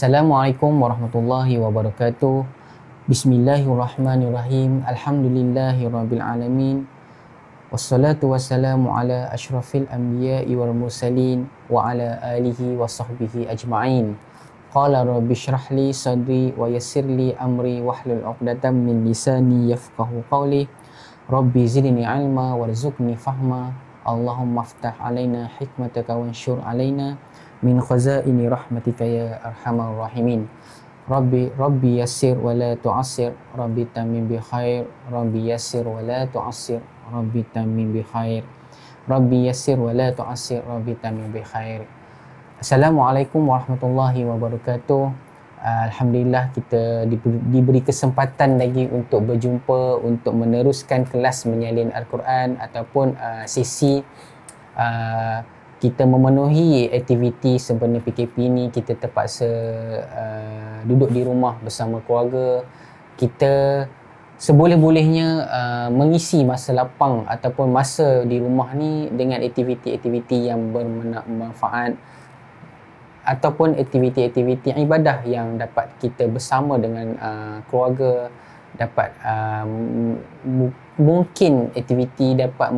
Assalamualaikum warahmatullahi wabarakatuh. Bismillahirrahmanirrahim. Alhamdulillahirabbil alamin. Wassalatu wassalamu ala asyrafil anbiya'i wal mursalin wa ala alihi wa sahbihi ajma'in. Qala rabbi shrah li sadri wa yassir li amri wahlul 'uqdatam min lisani yafqahu qawli. Rabbi zidni ilma warzuqni fahma. Allahumma aftah alaina hikmataka wanshur alaina min khazaini rahmatika ya arhamar rahimin. Rabbi yassir wa la tu'assir, Rabbi tamim bi khair, Rabbi yassir wa la tu'assir, Rabbi tamim bi khair, Rabbi yassir wa la tu'assir, Rabbi tamim bi khair. Assalamualaikum warahmatullahi wabarakatuh. Alhamdulillah kita diberi kesempatan lagi untuk berjumpa, untuk meneruskan kelas menyalin Al-Quran ataupun sesi kita memenuhi aktiviti sempena PKP ni. Kita terpaksa duduk di rumah bersama keluarga. Kita seboleh-bolehnya mengisi masa lapang ataupun masa di rumah ni dengan aktiviti-aktiviti yang bermanfaat ataupun aktiviti-aktiviti ibadah yang dapat kita bersama dengan keluarga, dapat mungkin aktiviti dapat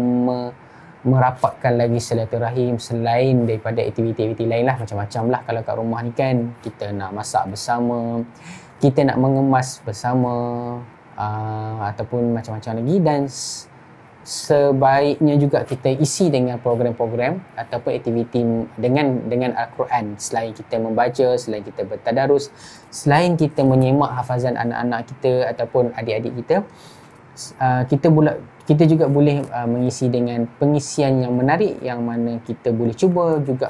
merapatkan lagi silaturahim selain daripada aktiviti-aktiviti lain lah, macam-macam lah. Kalau kat rumah ni kan kita nak masak bersama, kita nak mengemas bersama, ataupun macam-macam lagi. Dan sebaiknya juga kita isi dengan program-program ataupun aktiviti dengan Al-Quran. Selain kita membaca, selain kita bertadarus, selain kita menyemak hafazan anak-anak kita ataupun adik-adik kita, kita juga boleh mengisi dengan pengisian yang menarik, yang mana kita boleh cuba juga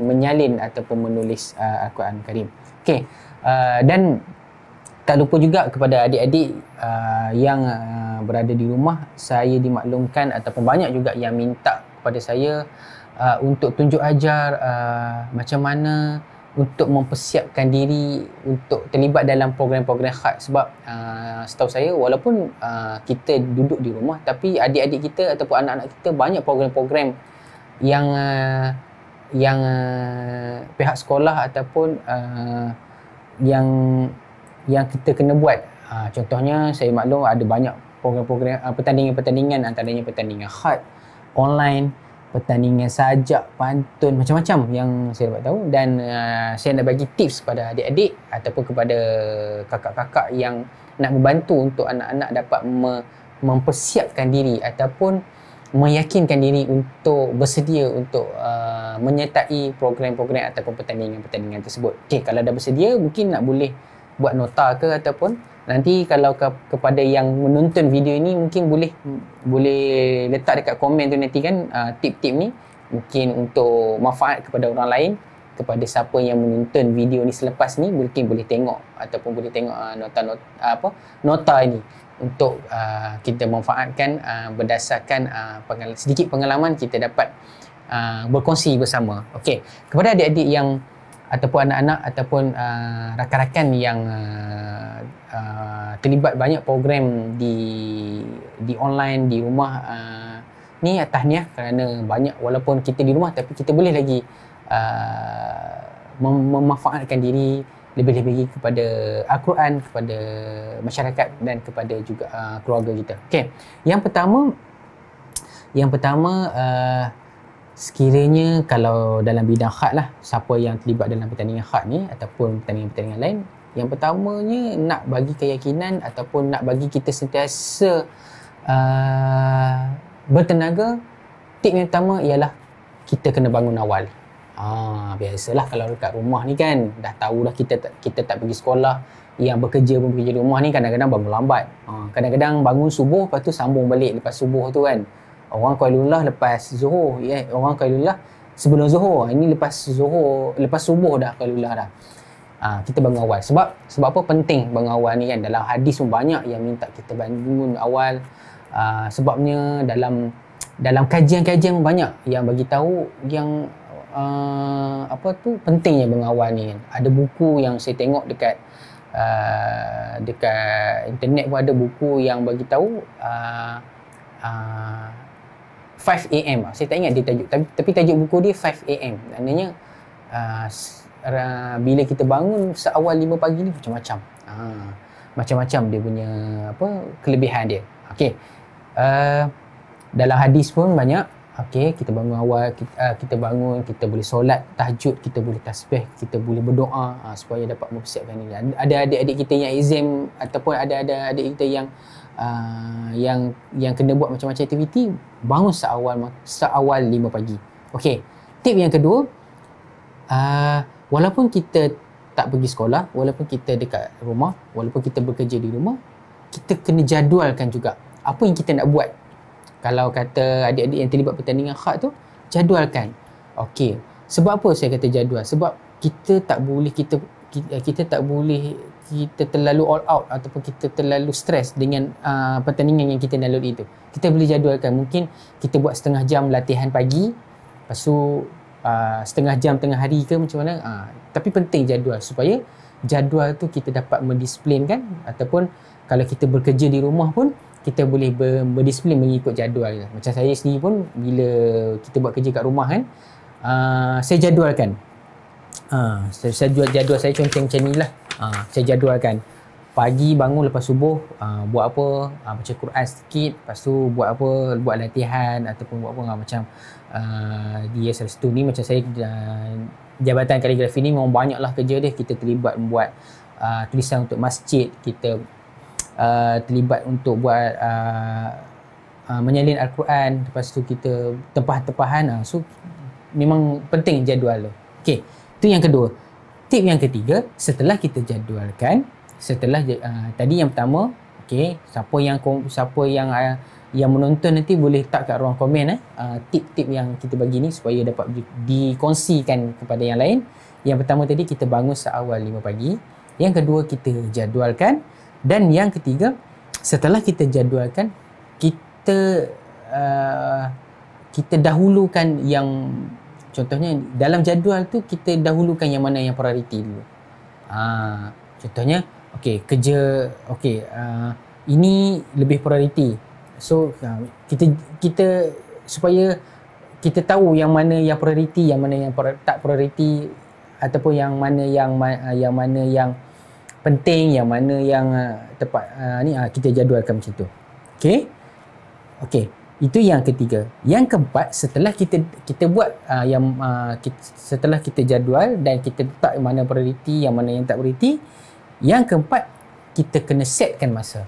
menyalin ataupun menulis Al-Quran Karim. Okey, dan tak lupa juga kepada adik-adik yang berada di rumah, saya dimaklumkan ataupun banyak juga yang minta kepada saya untuk tunjuk ajar macam mana untuk mempersiapkan diri untuk terlibat dalam program-program khat. Sebab setahu saya, walaupun kita duduk di rumah, tapi adik-adik kita ataupun anak-anak kita banyak program-program yang pihak sekolah ataupun yang kita kena buat. Contohnya saya maklum ada banyak program-program pertandingan-pertandingan, antaranya pertandingan khat online, pertandingan sajak, pantun, macam-macam yang saya dapat tahu. Dan saya nak bagi tips kepada adik-adik ataupun kepada kakak-kakak yang nak membantu untuk anak-anak dapat mempersiapkan diri ataupun meyakinkan diri untuk bersedia untuk menyertai program-program ataupun pertandingan-pertandingan tersebut. Okey, kalau dah bersedia, mungkin nak boleh buat nota ke, ataupun nanti kalau kepada yang menonton video ini, mungkin boleh letak dekat komen tu nanti kan, tip-tip ni mungkin untuk manfaat kepada orang lain, kepada siapa yang menonton video ni selepas ni, mungkin boleh tengok ataupun boleh tengok nota ini untuk kita manfaatkan berdasarkan sedikit pengalaman kita dapat berkongsi bersama. Okey, kepada adik-adik yang ataupun anak-anak ataupun rakan-rakan yang terlibat banyak program di online, di rumah ni, tahniah kerana banyak, walaupun kita di rumah tapi kita boleh lagi memanfaatkan diri lebih-lebih kepada Al-Quran, kepada masyarakat dan kepada juga keluarga kita. Okey, yang pertama sekiranya kalau dalam bidang khat lah, siapa yang terlibat dalam pertandingan khat ni ataupun pertandingan-pertandingan lain, yang pertamanya nak bagi keyakinan ataupun nak bagi kita sentiasa bertenaga, tip yang pertama ialah kita kena bangun awal. Biasalah kalau dekat rumah ni kan, dah tahu dah kita tak pergi sekolah, yang bekerja pun bekerja di rumah ni kadang-kadang bangun lambat. Kadang-kadang bangun subuh, lepas tu sambung balik lepas subuh tu kan. Orang qailullah lepas zuhur, orang qailullah sebelum zuhur, ini lepas subuh dah qailullah dah. Kita bangun awal. Sebab apa penting bangun awal ni kan? Dalam hadis pun banyak yang minta kita bangun awal. Sebabnya dalam kajian-kajian banyak yang bagi tahu yang pentingnya bangun awal ni kan. Ada buku yang saya tengok dekat internet pun ada buku yang bagi tahu 5 AM. Saya tak ingat dia tajuk, tapi tajuk buku dia 5 AM. Maknanya bila kita bangun seawal 5 pagi ni macam-macam. Macam-macam dia punya kelebihan dia. Okey. Dalam hadis pun banyak. Okey, kita bangun awal, kita bangun, kita boleh solat tahajud, kita boleh tasbih, kita boleh berdoa supaya dapat mempersiapkan diri. Ada adik-adik kita yang exam ataupun ada adik kita yang kena buat macam-macam aktiviti, bangun seawal 5 pagi. Okey. Tip yang kedua, walaupun kita tak pergi sekolah, walaupun kita dekat rumah, walaupun kita bekerja di rumah, kita kena jadualkan juga apa yang kita nak buat. Kalau kata adik-adik yang terlibat pertandingan khat tu, jadualkan. Okey. Sebab apa saya kata jadual? Sebab kita tak boleh kita terlalu all out ataupun kita terlalu stres dengan pertandingan yang kita nak lalui itu. Kita boleh jadualkan. Mungkin kita buat setengah jam latihan pagi, lepas tu setengah jam tengah hari ke macam mana. Tapi penting jadual supaya jadual tu kita dapat mendisiplinkan, ataupun kalau kita bekerja di rumah pun kita boleh berdisiplin mengikut jadual. Macam saya sendiri pun bila kita buat kerja kat rumah kan, saya jadualkan. Saya jadual saya contoh macam ni lah. Saya jadualkan pagi bangun lepas subuh, buat apa, baca Quran sikit, lepas tu buat latihan ataupun buat apa macam di SL1 ni. Macam saya jabatan kaligrafi ni memang banyaklah kerja dia. Kita terlibat membuat tulisan untuk masjid, kita terlibat untuk buat menyalin Al-Quran, lepas tu kita tempahan-tempahan. So memang penting jadual tu. Okey, itu yang kedua. Tip yang ketiga, setelah kita jadualkan, tadi yang pertama, okey, siapa yang menonton nanti boleh tag kat ruang komen tip-tip yang kita bagi ni supaya dapat dikongsikan kepada yang lain. Yang pertama tadi, kita bangun seawal 5 pagi. Yang kedua, kita jadualkan. Dan yang ketiga, setelah kita jadualkan, kita dahulukan yang, contohnya dalam jadual tu kita dahulukan yang mana yang prioriti dulu. Contohnya, okey, kerja, okey, ini lebih prioriti. So kita supaya kita tahu yang mana yang prioriti, yang mana yang tak prioriti, ataupun yang mana yang penting, yang mana yang tepat, kita jadualkan macam tu. Okey, itu yang ketiga. Yang keempat, setelah kita buat setelah kita jadual dan kita letak mana prioriti, yang mana yang tak prioriti, yang keempat, kita kena setkan masa.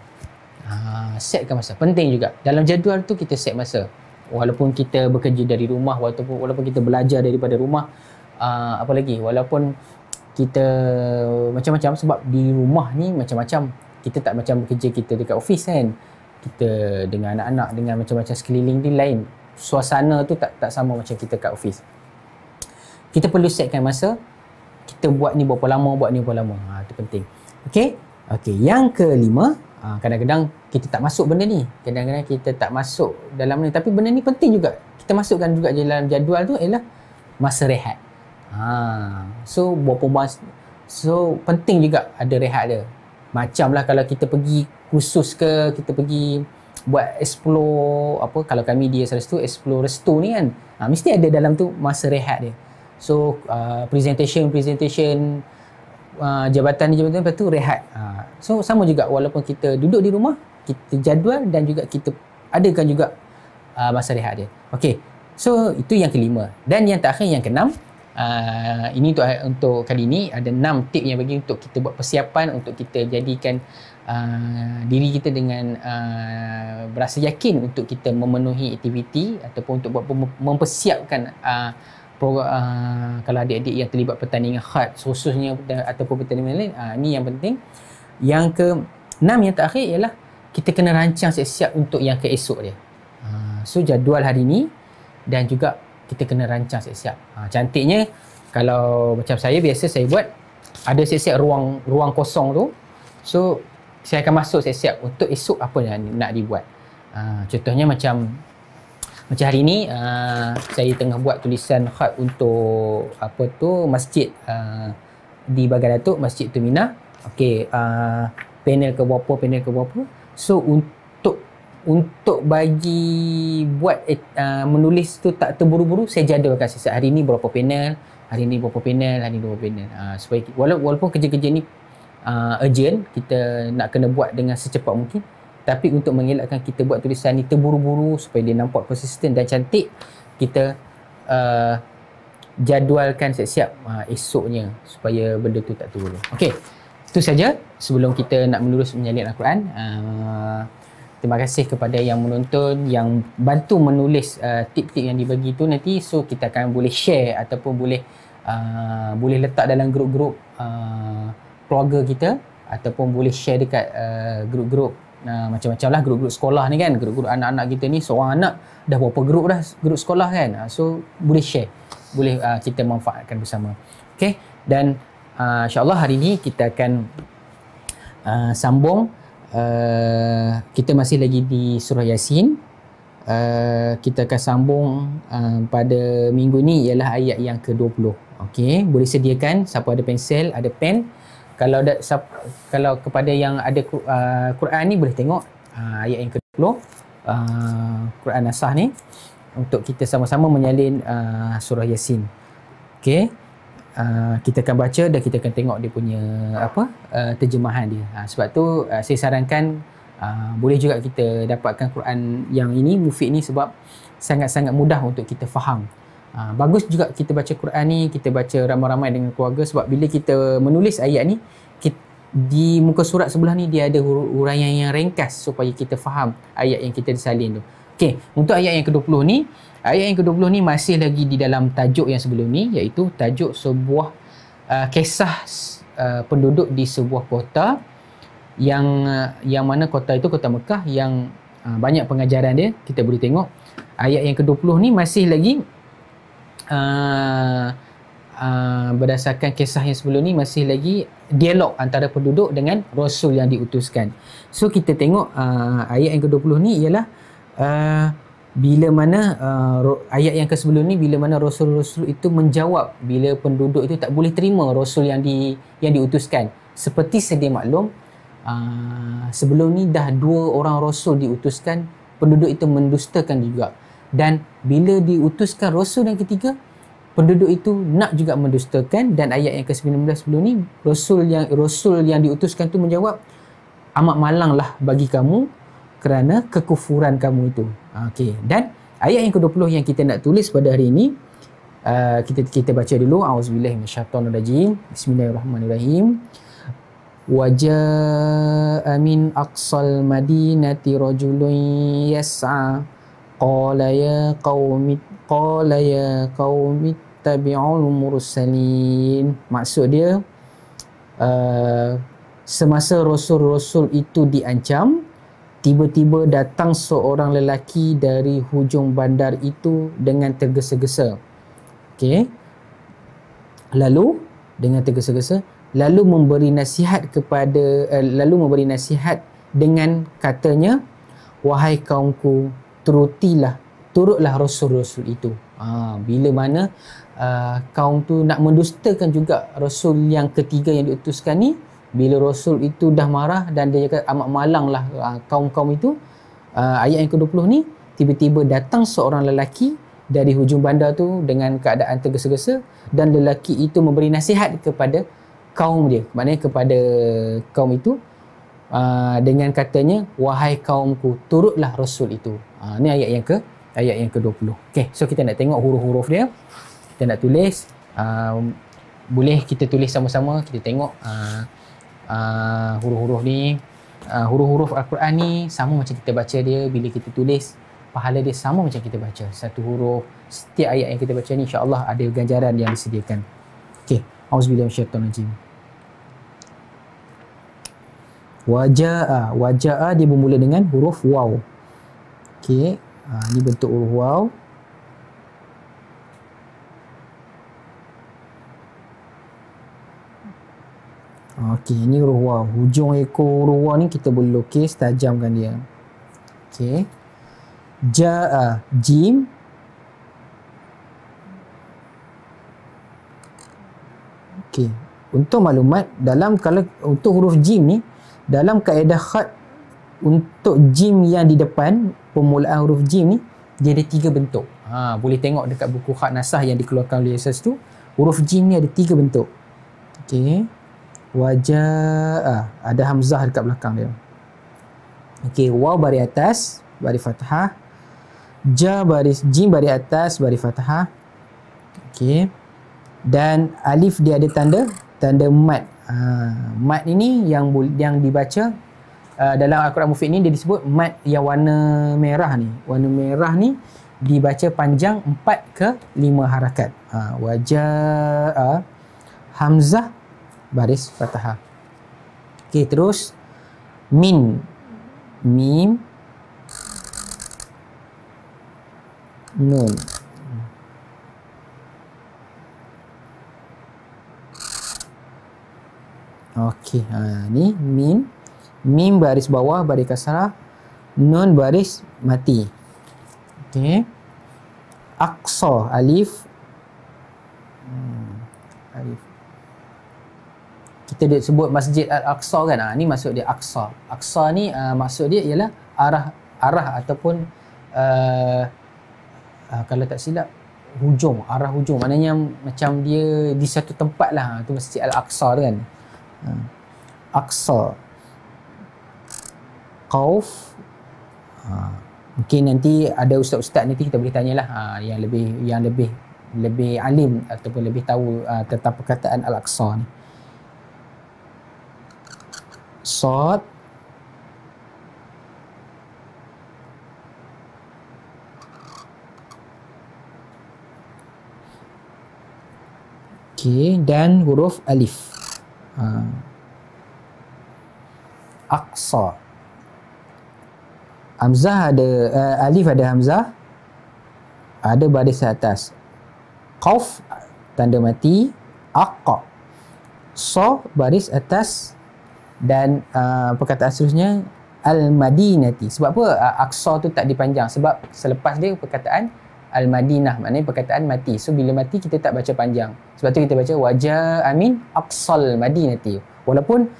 Setkan masa penting juga. Dalam jadual tu kita set masa. Walaupun kita bekerja dari rumah, walaupun kita belajar daripada rumah, apa lagi, walaupun kita macam-macam, sebab di rumah ni macam-macam. Kita tak macam bekerja kita dekat office kan. Kita dengan anak-anak, dengan macam-macam sekeliling ni lain. Suasana tu tak sama macam kita kat office. Kita perlu setkan masa. Kita buat ni berapa lama, itu penting. Okey, yang kelima, kadang-kadang kita tak masuk benda ni. Kadang-kadang kita tak masuk dalam ni, tapi benda ni penting juga. Kita masukkan juga dalam jadual tu ialah masa rehat. So penting juga ada rehat dia. Macamlah kalau kita pergi kursus ke, kita pergi buat explore kalau kami di SLS tu explore restu ni kan, mesti ada dalam tu masa rehat dia. So presentation jabatan lepas tu rehat. So sama juga, walaupun kita duduk di rumah, kita jadual dan juga kita adakan juga masa rehat dia. Okey, so itu yang kelima. Dan yang terakhir, yang keenam, ini untuk kali ini ada 6 tip yang bagi untuk kita buat persiapan, untuk kita jadikan diri kita dengan berasa yakin untuk kita memenuhi aktiviti ataupun untuk buat mempersiapkan kalau adik-adik yang terlibat pertandingan khat khususnya ataupun pertandingan lain. Ini yang penting. Yang ke-6 yang terakhir ialah kita kena rancang siap-siap untuk yang keesok dia. So jadual hari ni dan juga kita kena rancang siap-siap. Cantiknya kalau macam saya, biasa saya buat ada siap-siap ruang kosong tu. So saya akan masuk siap-siap untuk esok apa yang nak dibuat. Contohnya macam hari ni saya tengah buat tulisan khat untuk masjid di Bagan Datuk, Masjid Tumina. Okey, panel ke berapa. So untuk bagi buat menulis tu tak terburu-buru, saya jadualkan hari ni berapa panel, hari ni berapa panel, hari ni berapa panel. Supaya walaupun kerja-kerja ni urgent, kita nak kena buat dengan secepat mungkin, tapi untuk mengelakkan kita buat tulisan ni terburu-buru supaya dia nampak konsisten dan cantik, kita jadualkan siap-siap esoknya supaya benda tu tak terburu. Okey, itu saja sebelum kita nak menerus menyalin Al-Quran. Terima kasih kepada yang menonton, yang bantu menulis tip-tip yang dibagi tu nanti. So kita akan boleh share ataupun boleh letak dalam grup-grup keluarga kita, ataupun boleh share dekat grup-grup macam-macam lah, grup-grup sekolah ni kan, grup-grup anak-anak kita ni, seorang anak dah berapa grup dah, grup sekolah kan. So boleh share, boleh kita manfaatkan bersama. Okay, dan insyaAllah hari ni kita akan sambung. Kita masih lagi di surah Yasin. Kita akan sambung pada minggu ni ialah ayat yang ke-20. Okey, boleh sediakan siapa ada pensel, ada pen. Kalau kepada yang ada Quran ni boleh tengok ayat yang ke-20, Quran Nasah ni, untuk kita sama-sama menyalin surah Yasin. Okey. Kita akan baca dan kita akan tengok dia punya terjemahan dia. Sebab tu saya sarankan boleh juga kita dapatkan Quran yang ini, Mufid ni, sebab sangat-sangat mudah untuk kita faham. Bagus juga kita baca Quran ni, kita baca ramai-ramai dengan keluarga, sebab bila kita menulis ayat ni, di muka surat sebelah ni dia ada huraian yang ringkas supaya kita faham ayat yang kita disalin tu. Okey, untuk ayat yang ke-20 ni, ayat yang ke-20 ni masih lagi di dalam tajuk yang sebelum ni, iaitu tajuk sebuah kisah penduduk di sebuah kota yang mana kota itu kota Mekah yang banyak pengajaran dia. Kita boleh tengok ayat yang ke-20 ni masih lagi berdasarkan kisah yang sebelum ni, masih lagi dialog antara penduduk dengan Rasul yang diutuskan. So kita tengok ayat yang ke-20 ni ialah bila mana ayat yang ke sebelum ni, bila mana Rasul-Rasul itu menjawab bila penduduk itu tak boleh terima Rasul yang diutuskan. Seperti sedia maklum, sebelum ni dah 2 orang Rasul diutuskan, penduduk itu mendustakan juga. Dan bila diutuskan Rasul yang ketiga, penduduk itu nak juga mendustakan. Dan ayat yang ke-19 sebelum ni, Rasul yang diutuskan tu menjawab, amat malanglah bagi kamu kerana kekufuran kamu itu. Okey, dan ayat yang ke-20 yang kita nak tulis pada hari ini, kita baca dulu. Auzubillahi minasyaitonirrajim. Bismillahirrahmanirrahim. Wajaa min aqsal madinati rajulun yas'a qala ya qaumi tabi'ul mursalin. Maksud dia, semasa rasul-rasul itu diancam, tiba-tiba datang seorang lelaki dari hujung bandar itu dengan tergesa-gesa. Okey. Lalu dengan tergesa-gesa, lalu memberi nasihat dengan katanya, wahai kaumku, turutlah rasul-rasul itu. Bila mana kaum tu nak mendustakan juga rasul yang ketiga yang diutuskan ni, bila Rasul itu dah marah dan dia kata amat malanglah kaum-kaum itu, ayat yang ke-20 ni, tiba-tiba datang seorang lelaki dari hujung bandar tu dengan keadaan tergesa-gesa, dan lelaki itu memberi nasihat kepada kaum dia, maknanya kepada kaum itu, dengan katanya, wahai kaumku, turutlah Rasul itu. Ni ayat yang ke-20. Okay, so kita nak tengok huruf-huruf dia, kita nak tulis. Boleh kita tulis sama-sama, kita tengok huruf-huruf ni. Huruf-huruf Al-Quran ni sama macam kita baca dia. Bila kita tulis, pahala dia sama macam kita baca satu huruf. Setiap ayat yang kita baca ni, insya-Allah ada ganjaran yang disediakan. Okey, auzubillahi minasyaitonirrajim. Wajaa dia bermula dengan huruf waw. Okey, ni bentuk huruf waw. Okey, ni huruf waw. Hujung ekor huruf waw ni kita boleh lukis, tajamkan dia. Okey. Jaa, jim. Okey. Untuk maklumat, kalau untuk huruf jim ni, dalam kaedah khat untuk jim yang di depan, permulaan huruf jim ni, dia ada 3 bentuk. Boleh tengok dekat buku Khat Nasah yang dikeluarkan oleh Yasas tu, huruf jim ni ada 3 bentuk. Okey. Wajah, ada hamzah dekat belakang dia. Okey, waw baris atas, baris fathah. Jim baris atas, baris fathah. Okey. Dan alif dia ada tanda mad. Mad ini yang dibaca dalam Al-Quran Mufid ni, dia disebut mad yang warna merah ni. Warna merah ni dibaca panjang 4 ke 5 harakat. Wajah, hamzah, baris fathah. Okey, terus mim, nun. Okey, ni mim baris bawah, baris kasrah, nun baris mati. Okey. Aqsa, alif. Alif. Kita dia sebut Masjid Al-Aqsa kan. Ni maksud dia Aqsa. Aqsa ni maksud dia ialah arah ataupun kalau tak silap arah hujung. Maknanya macam dia di satu tempat lah. Tu Masjid Al-Aqsa tu kan. Aqsa. Qauf. Mungkin nanti ada ustaz-ustaz nanti kita boleh tanyalah yang lebih alim ataupun lebih tahu tentang perkataan Al-Aqsa ni. Sad. Okey, dan huruf alif. Aqsa. Hamzah ada, alif ada hamzah, ada baris atas. Qauf, tanda mati. Aqqa, so, baris atas. Dan perkataan seterusnya Al-Madinati. Sebab apa Aqsa tu tak dipanjang? Sebab selepas dia perkataan Al-Madinah, maknanya perkataan mati. So bila mati kita tak baca panjang. Sebab tu kita baca wajah amin Aqsal Madinati. Walaupun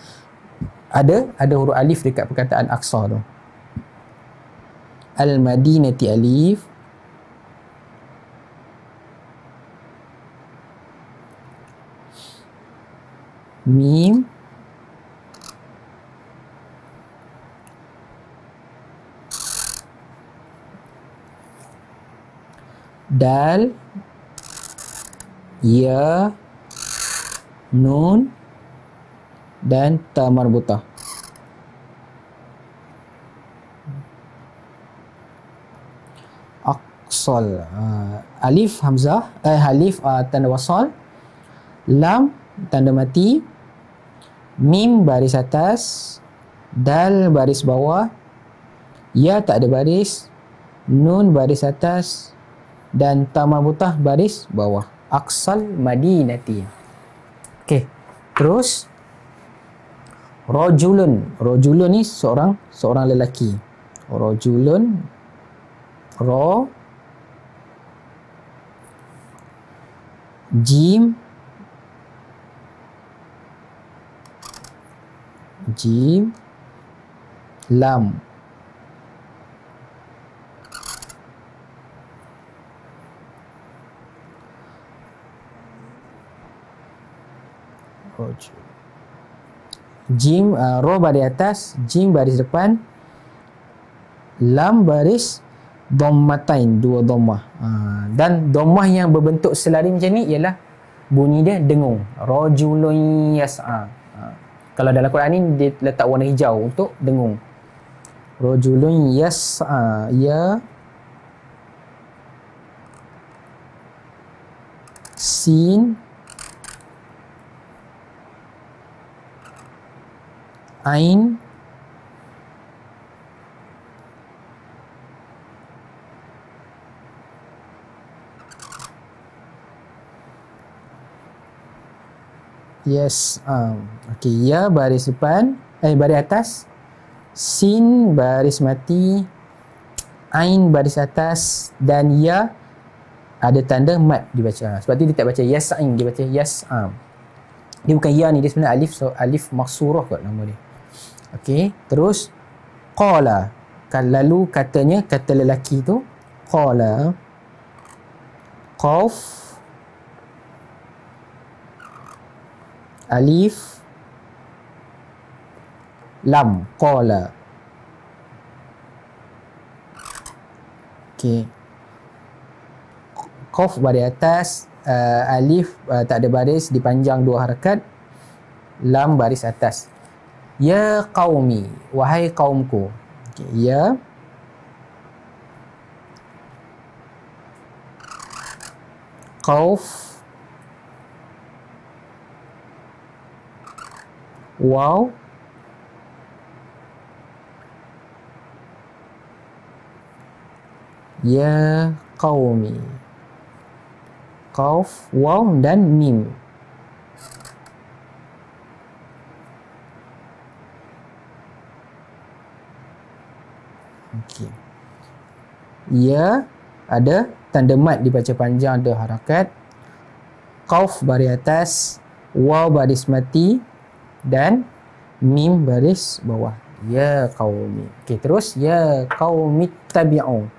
ada huruf alif dekat perkataan Aqsa tu. Al-Madinati alif. Mim. Dal. Ya. Nun. Dan ta marbutah. Aqsal. Alif hamzah, alif tanda wasal. Lam tanda mati. Mim baris atas. Dal baris bawah. Ya tak ada baris. Nun baris atas. Dan ta marbutah baris bawah. Aqsal Madinati. Okey. Terus rajulun. Rajulun ni seorang lelaki. Rajulun. Ra. Jim. Jim. Lam. Jim, ro baris atas, jim baris depan, lam baris dhammatain, 2 dhammah. Dan dhammah yang berbentuk selari macam ni ialah bunyi dia dengung. Rajulun yas'a. Kalau dalam Quran ni dia letak warna hijau untuk dengung. Rajulun yas'a, ya sin ain yes. Okey, ya baris depan, baris atas, sin baris mati, ain baris atas, dan ya ada tanda mat dibaca. Sebab tu dia tak baca yas'in, dia baca yas'am. Dia bukan ya ni, dia sebenarnya alif, so alif maksurah kot nama dia. Okey, terus qala. Lalu katanya, kata lelaki tu, qala. Qaf, alif, lam, qala. Okey. Qaf baris atas, alif tak ada baris, dipanjang 2 harakat, lam baris atas. Ya qaumi, wahai kaumku. Okay. Ya qauf, waw, ya qaumi. Qauf, waw dan mim. Okey. Ya ada tanda mat dibaca panjang, ada harakat. Qauf baris atas, waw baris mati dan mim baris bawah. Ya qaumi. Okey, terus ya qaumi ittabi'u.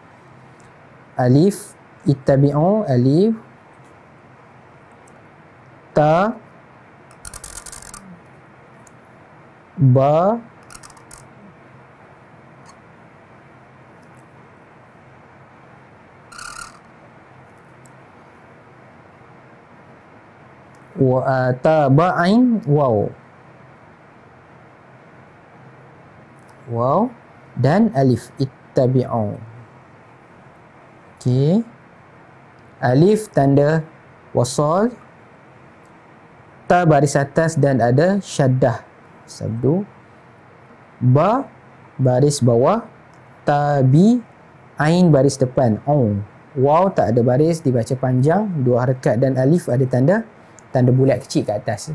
Alif ittabi'u, alif, ta, ba, taba'in, waw, waw dan alif, ittabi'u. Okey. Alif tanda wasal, ta baris atas dan ada syaddah, sabdu. Ba baris bawah, tabi, ain baris depan, waw tak ada baris, dibaca panjang 2 harakat dan alif ada tanda bulat kecil kat atas.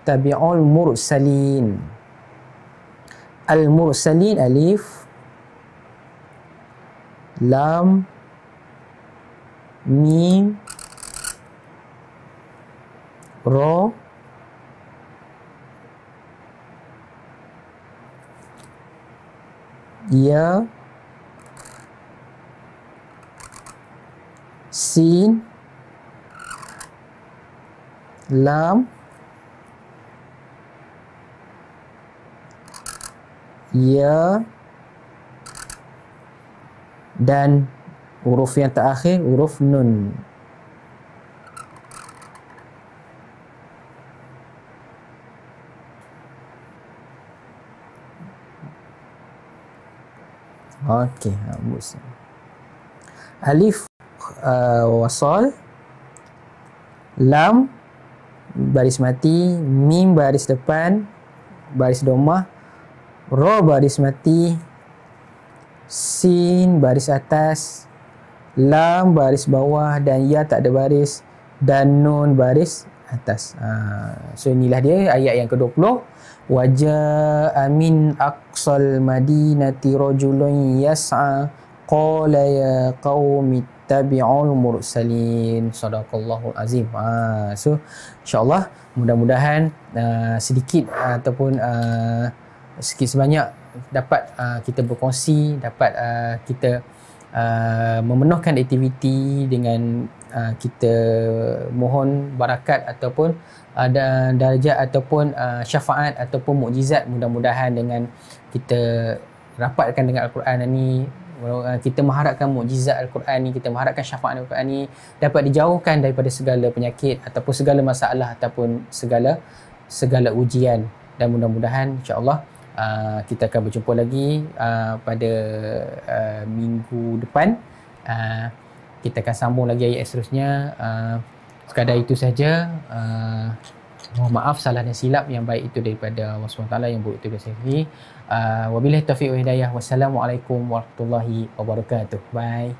Tabi'ul mursalin. Al mursalin, alif, lam, mim, ra, ya, sin, lam, ya dan huruf yang terakhir huruf nun. Okey, alif wasal, lam baris mati, mim baris depan, baris domah, ra baris mati, sin baris atas, lam baris bawah dan ya tak ada baris dan nun baris atas. So inilah dia ayat yang ke-20. Waja'a min aqsal madinati rajulun yas'a qala ya qaumi ittabi'ul mursalin. Sadaqallahul azim. So insya-Allah mudah-mudahan sedikit ataupun sikit sebanyak dapat kita berkongsi, dapat kita memenuhkan aktiviti dengan kita mohon barakat ataupun ada darjat ataupun syafaat ataupun mukjizat. Mudah-mudahan dengan kita rapatkan dengan Al-Quran ni, kita mengharapkan mukjizat Al-Quran ni, kita mengharapkan syafaat Al-Quran ni dapat dijauhkan daripada segala penyakit ataupun segala masalah ataupun segala ujian. Dan mudah-mudahan insya-Allah kita akan berjumpa lagi pada minggu depan. Kita akan sambung lagi ayat seterusnya. Sekadar itu saja. Mohon maaf salah dan silap, yang baik itu daripada Allah SWT, yang buruk itu daripada saya. Wabillahi taufiq wa hidayah. Wassalamualaikum warahmatullahi wabarakatuh. Bye.